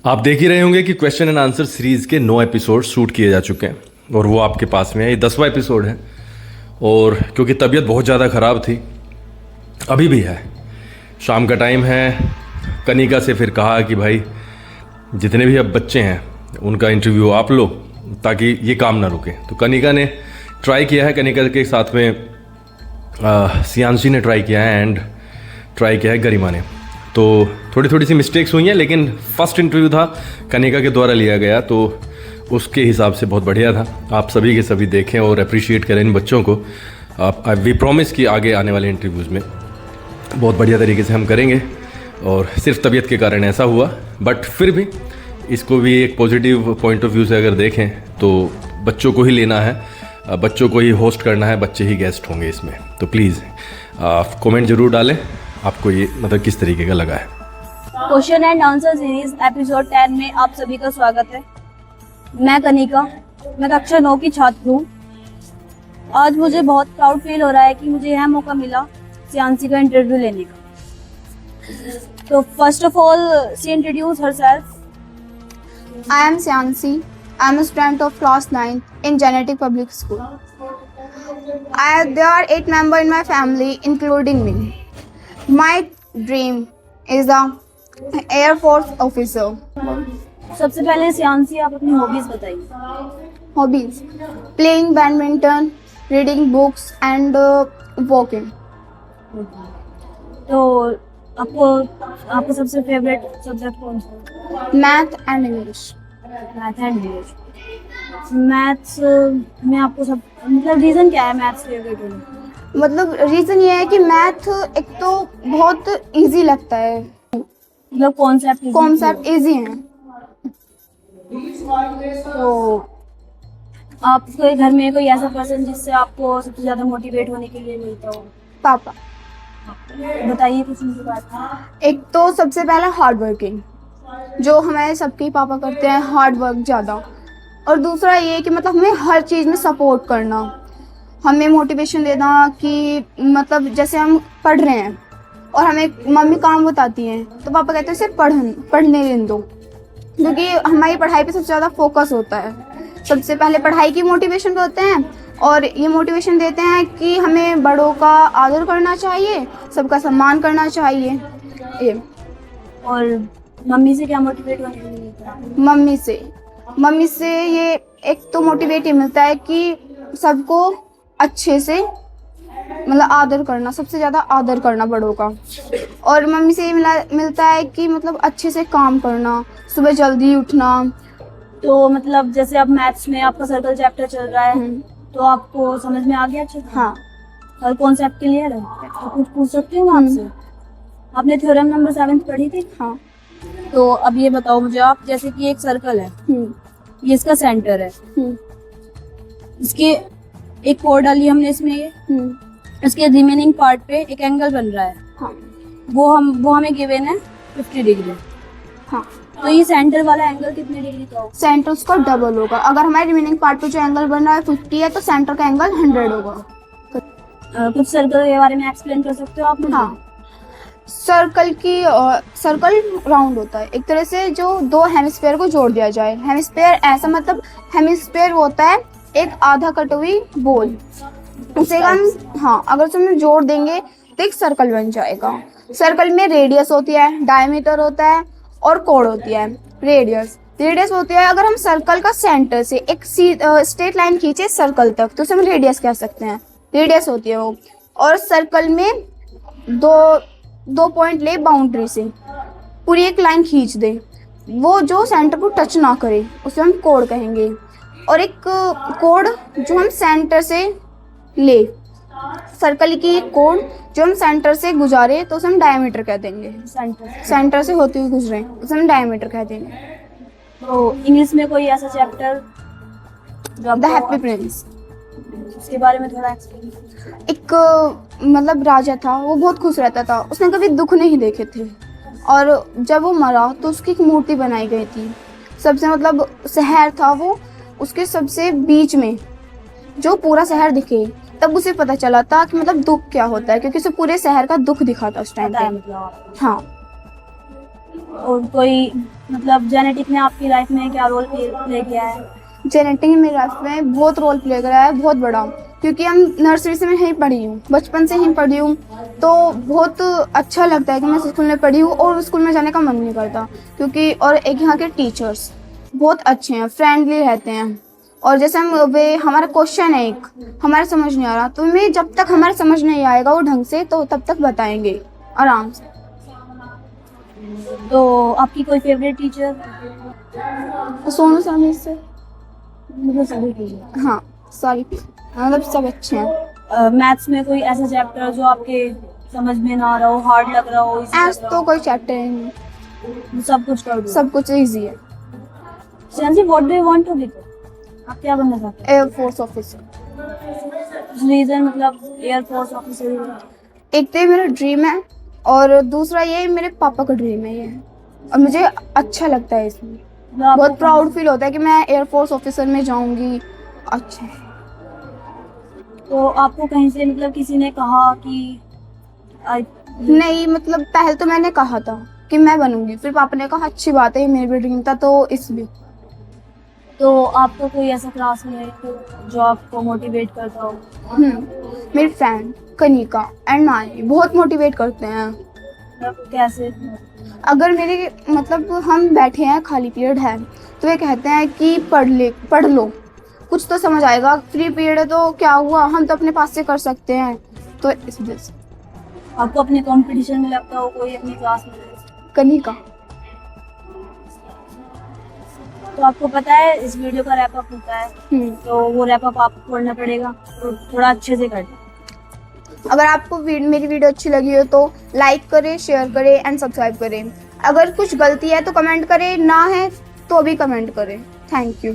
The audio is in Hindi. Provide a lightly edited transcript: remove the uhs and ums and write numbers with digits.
आप देख ही रहे होंगे कि क्वेश्चन एंड आंसर सीरीज़ के 9 एपिसोड शूट किए जा चुके हैं और वो आपके पास में है। ये 10वां एपिसोड है और क्योंकि तबीयत बहुत ज़्यादा ख़राब थी, अभी भी है, शाम का टाइम है, कनिका से फिर कहा कि भाई जितने भी अब बच्चे हैं उनका इंटरव्यू आप लो ताकि ये काम ना रुके। तो कनिका ने ट्राई किया है, कनिका के साथ में सियांशी ने ट्राई किया है एंड ट्राई किया है गरिमा ने। तो थोड़ी सी मिस्टेक्स हुई हैं, लेकिन फर्स्ट इंटरव्यू था, कनिका के द्वारा लिया गया, तो उसके हिसाब से बहुत बढ़िया था। आप सभी के सभी देखें और अप्रिशिएट करें इन बच्चों को। आप वी प्रॉमिस कि आगे आने वाले इंटरव्यूज़ में बहुत बढ़िया तरीके से हम करेंगे और सिर्फ तबीयत के कारण ऐसा हुआ, बट फिर भी इसको भी एक पॉजिटिव पॉइंट ऑफ व्यू से अगर देखें तो बच्चों को ही लेना है, बच्चों को ही होस्ट करना है, बच्चे ही गेस्ट होंगे इसमें। तो प्लीज़ कमेंट ज़रूर डालें आपको ये मतलब किस तरीके का लगा है। Question and answer series episode 10 में आप सभी का स्वागत है। मैं कनिका, मैं कक्षा 9 की छात्र हूँ। आज मुझे बहुत प्राउड फील हो रहा है कि मुझे यह मौका मिला सियांशी का इंटरव्यू लेने का। तो first of all she introduce herself. I am Siansi. I am a student of class 9 in Genetic Public School. There are 8 members in my family, including me. My dream is a Air Force officer. सबसे पहले सियांशी आप अपनी हॉबीज बताइए। Hobbies: playing badminton, reading books, and walking. तो आपको सबसे फेवरेट सब्जेक्ट कौन सा? Math and English. Math and English. Maths में आपको सब मतलब रीज़न क्या है मैथ्स फेवरेट होने का? मतलब रीज़न ये है कि मैथ एक तो बहुत इजी लगता है, मतलब कॉन्सेप्ट इजी हैं। तो आपके घर में कोई ऐसा पर्सन जिससे आपको सबसे ज़्यादा मोटिवेट होने के लिए मिलता हो? पापा। बताइए कुछ उनकी बात। एक तो सबसे पहला हार्ड वर्किंग, जो हमारे सबके पापा करते हैं, हार्ड वर्क ज़्यादा। और दूसरा ये कि मतलब हमें हर चीज़ में सपोर्ट करना, हमें मोटिवेशन देना कि मतलब जैसे हम पढ़ रहे हैं और हमें मम्मी काम बताती हैं तो पापा कहते हैं सिर्फ पढ़ने दें दो, क्योंकि हमारी पढ़ाई पे सबसे ज़्यादा फोकस होता है। सबसे पहले पढ़ाई की मोटिवेशन करते हैं और ये मोटिवेशन देते हैं कि हमें बड़ों का आदर करना चाहिए, सबका सम्मान करना चाहिए। ये और मम्मी से क्या मोटिवेट होने के लिए मिलता है? मम्मी से ये एक तो मोटिवेट ये मिलता है कि सबको अच्छे से मतलब आदर करना, सबसे ज़्यादा आदर करना बड़ों का। और मम्मी से ये मिलता है कि मतलब अच्छे से काम करना, सुबह जल्दी उठना। तो मतलब जैसे अब मैथ्स में आपका सर्कल चैप्टर चल रहा है तो आपको समझ में आ गया अच्छे से? हाँ। और कॉन्सेप्ट क्लियर है? तो कुछ पूछ सकती हूँ आपसे? आपने थ्योरम नंबर 7 पढ़ी थी? हाँ। तो अब ये बताओ मुझे आप, जैसे कि एक सर्कल है, ये इसका सेंटर है, इसके एक कोड डाली हमने इसमें, ये इसके रिमेनिंग पार्ट पे एक एंगल बन रहा है। हाँ। वो हमें गिवन है 50 डिग्री। हाँ। तो ये सेंटर वाला एंगल कितने डिग्री का होगा? सेंटर उसका डबल होगा। अगर हमारे रिमेनिंग पार्ट पे जो एंगल बन रहा है 50 है तो सेंटर का एंगल 100 होगा। कुछ सर्कल के बारे में एक्सप्लेन कर सकते हो आप मुझे? हाँ। सर्कल राउंड होता है एक तरह से, जो दो हेमिस्फीयर को जोड़ दिया जाए। हेमिस्फीयर ऐसा मतलब हेमिस्फीयर होता है एक आधा कटी हुई बॉल, उसे हम अगर उसमें जोड़ देंगे तो एक सर्कल बन जाएगा। सर्कल में रेडियस होती है, डायमीटर होता है और कोण होती है। रेडियस होती है, अगर हम सर्कल का सेंटर से एक स्ट्रेट लाइन खींचे सर्कल तक तो उसे हम रेडियस कह सकते हैं, रेडियस होती है वो। और सर्कल में दो पॉइंट ले बाउंड्री से पूरी एक लाइन खींच दे, वो जो सेंटर को टच ना करे उसे हम कोण कहेंगे। और एक कोण जो हम सेंटर से ले, सर्कल की कोण जो हम सेंटर से गुजारे तो उसे हम डायमीटर कह देंगे। सेंटर से होते हुए गुजरे उसे हम डायमीटर कह देंगे। तो इंग्लिश में कोई ऐसा चैप्टर द हैप्पी प्रिंस, उसके बारे में थोड़ा एक्सप्लेन। एक मतलब राजा था, वो बहुत खुश रहता था, उसने कभी दुख नहीं देखे थे। और जब वो मरा तो उसकी एक मूर्ति बनाई गई थी। सबसे मतलब शहर था वो, उसके सबसे बीच में जो पूरा शहर दिखे, तब उसे पता चला था कि मतलब दुख क्या होता है, क्योंकि उसे पूरे शहर का दुख दिखा था उस टाइम पे। मतलब हाँ। और कोई मतलब जेनेटिक ने आपकी लाइफ में क्या रोल प्ले किया है? जेनेटिक ने मेरी लाइफ में बहुत रोल प्ले करा है, बहुत बड़ा, क्योंकि हम नर्सरी से मैं यहीं पढ़ी हूँ, बचपन से यहीं पढ़ी हूँ, तो बहुत अच्छा लगता है कि मैं स्कूल में पढ़ी हूँ और स्कूल में जाने का मन नहीं करता, क्योंकि और एक यहाँ के टीचर्स बहुत अच्छे हैं, फ्रेंडली रहते हैं। और जैसे हम वे हमारा क्वेश्चन है एक, हमारे समझ नहीं आ रहा, तो मैं जब तक हमारे समझ नहीं आएगा वो ढंग से, तो तब तक बताएंगे आराम से। तो आपकी कोई फेवरेट टीचर? सोनू सर में से, मतलब सभी टीचर। हाँ सॉरी, मतलब सब अच्छे हैं। मैथ्स में कोई ऐसा चैप्टर जो आपके समझ में ना आ रहा हो, हार्ड लग रहा हो? ऐस तो कोई चैप्टर नहीं, सब कुछ कर दो। सब कुछ इजी है। जी, what do you want to become? आप क्या बनना चाहते हैं? Air force officer. रीजन मतलब एयरफोर्स ऑफिसर? एक तो ये मेरा ड्रीम है और दूसरा ये मेरे पापा का ड्रीम है ये, और मुझे अच्छा लगता है इसमें, बहुत प्राउड फील होता है कि मैं एयरफोर्स ऑफिसर में जाऊंगी। अच्छा, तो आपको कहीं से मतलब किसी ने कहा कि नहीं, मतलब पहले तो मैंने कहा था कि मैं बनूंगी, फिर पापा ने कहा अच्छी बात है, ये मेरा ड्रीम था तो इसलिए। तो आपको कोई ऐसा क्लास में जो आपको मोटिवेट करता हो? मेरी फ्रेंड कनिका एंड नानी बहुत मोटिवेट करते हैं। मतलब कैसे? अगर मेरे मतलब हम बैठे हैं, खाली पीरियड है, तो वे कहते हैं कि पढ़ लो, कुछ तो समझ आएगा, फ्री पीरियड है तो क्या हुआ, हम तो अपने पास से कर सकते हैं, तो इस वजह से। आपको अपने कंपटीशन में लगता हो कोई अपनी क्लास में? कनिका। तो आपको पता है इस वीडियो का रैप अप होता है, तो वो रैप अप आपको पढ़ना पड़ेगा, तो थोड़ा अच्छे से कर। अगर आपको मेरी वीडियो अच्छी लगी हो तो लाइक करें, शेयर करें एंड सब्सक्राइब करें। अगर कुछ गलती है तो कमेंट करें, ना है तो भी कमेंट करें। Thank you.